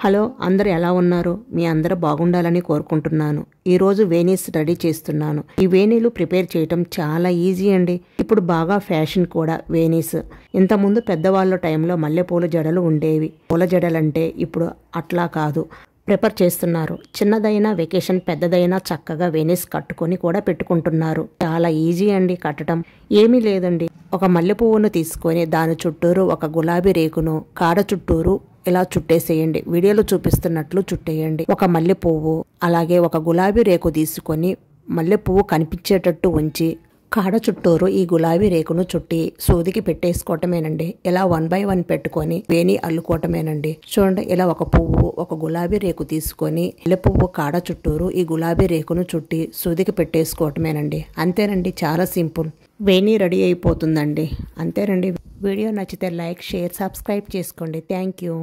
Hello అందరు ఎలా ఉన్నారు? మీ అందరూ బాగుండాలని కోరుకుంటున్నాను. ఈరోజు వేనీస్ రెడీ చేస్తున్నాను. ఈ వేణీలు ప్రిపేర్ చేయటం చాలా ఈజీ అండి. ఇప్పుడు బాగా ఫ్యాషన్ కూడా వేనీస్. ఇంతకుముందు పెద్దవాళ్ళ టైంలో మల్లెపూల జడలు ఉండేవి. పూల జడలంటే ఇప్పుడు అట్లా కాదు, ప్రిపేర్ చేస్తున్నారు. చిన్నదైనా వెకేషన్, పెద్దదైనా చక్కగా వేనీస్ కట్టుకొని కూడా పెట్టుకుంటున్నారు. చాలా ఈజీ అండి కట్టడం. ఏమీ లేదండి, ఒక మల్లెపువ్వును తీసుకొని దాని చుట్టూరు ఒక గులాబీ రేకును కాడ చుట్టూరు ఇలా చుట్టేసేయండి. వీడియోలో చూపిస్తున్నట్లు చుట్టేయండి. ఒక మల్లె పువ్వు అలాగే ఒక గులాబీ రేకు తీసుకొని మల్లె పువ్వు కనిపించేటట్టు ఉంచి కాడ చుట్టూరు ఈ గులాబీ రేకును చుట్టి సూదికి పెట్టేసుకోవటమేనండి. ఇలా 1 by 1 పెట్టుకొని వేణి అల్లుకోవటమేనండి. చూడండి, ఇలా ఒక పువ్వు ఒక గులాబీ రేకు తీసుకొని మల్లె పువ్వు కాడ చుట్టూరు ఈ గులాబీ రేకును చుట్టి సూదికి పెట్టేసుకోవటమేనండి. అంతేనండి, చాలా సింపుల్. వేణి రెడీ అయిపోతుందండి. అంతేనండి. వీడియో నచ్చితే లైక్, షేర్, సబ్స్క్రైబ్ చేసుకోండి. Thank you.